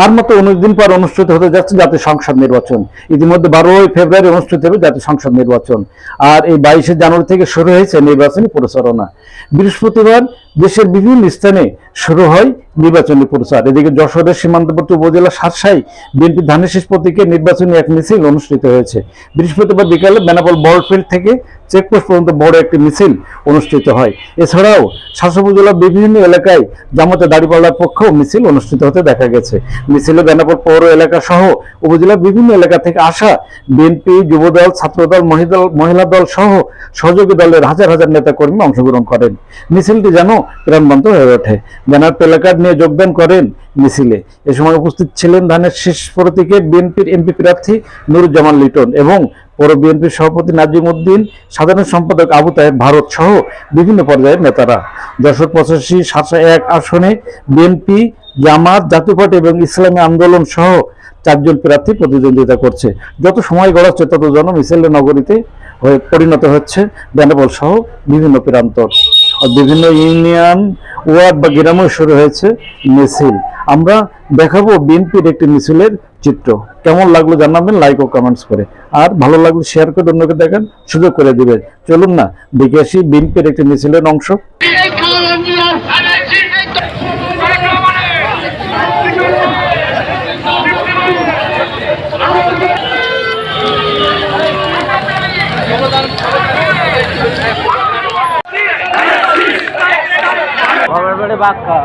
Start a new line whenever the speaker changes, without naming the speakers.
আর মাত্র 19 দিন পর অনুষ্ঠিত হতে যাচ্ছে জাতীয় সংসদ নির্বাচন। ইতিমধ্যে 12ই ফেব্রুয়ারি অনুষ্ঠিত হবে জাতীয় সংসদ নির্বাচন, আর এই 22শে জানুয়ারি থেকে শুরু হয়েছে নির্বাচনী প্রচারণা। বৃহস্পতিবার দেশের বিভিন্ন স্থানে শুরু হয় নির্বাচনী প্রচার। এদিকে যশোরের সীমান্তবর্তী উপজেলা সাতসাই বিএনপি ধানের শীষ প্রতীকে নির্বাচনী এক মিছিল অনুষ্ঠিত হয়েছে। বৃহস্পতিবার বিকালে বেনাপোল বলফিল্ড থেকে চেকপোস্ট পর্যন্ত বড় একটি মিছিল অনুষ্ঠিত হয়। এছাড়াও শাসক উপজেলার বিভিন্ন এলাকায় জামাতে দাঁড়িপাল্লার পক্ষেও মিছিল অনুষ্ঠিত হতে দেখা গেছে। মিছিলে বেনাপোল পৌর এলাকা সহ উপজেলার বিভিন্ন এলাকা থেকে আসা বিএনপি, যুবদল, ছাত্রদল, মহিলা দল সহ সহযোগী দলের হাজার হাজার নেতা কর্মী অংশগ্রহণ করেন। মিছিলটি যেন প্রাণবন্ত হয়ে ওঠে। ব্যানার প্ল্যাকার্ড নিয়ে যোগদান করেন মিছিলে। এ সময় উপস্থিত ছিলেন ধানের শীষ প্রতীকে বিএনপির এমপি প্রার্থী নুরুজ্জামান লিটন এবং পৌর বিএনপির সভাপতি নাজিম উদ্দিন, সাধারণ সম্পাদক আবু তাহের ভারত সহ বিভিন্ন পর্যায়ের নেতারা। যশোর 85-701 আসনে বিএনপি, জামাত, জাতীয় পার্টি এবং ইসলামী আন্দোলন সহ 4 জন প্রার্থী প্রতিদ্বন্দ্বিতা করছে। যত সময় গড়াচ্ছে তত জন মিছিলে নগরীতে হয়ে পরিণত হচ্ছে বেনাপোল সহ বিভিন্ন প্রান্তর। বিভিন্ন ইউনিয়ন, ওয়ার্ড বা গ্রামে শুরু হয়েছে মিছিল। আমরা দেখাবো বিএনপির একটি মিছিলের চিত্র। কেমন লাগলো জানাবেন লাইক ও কমেন্টস করে, আর ভালো লাগলে শেয়ার করে অন্যকে দেখান সুযোগ করে দিবেন। চলুন না দেখে আসি বিএনপির একটি মিছিলের অংশ।
বাক্কা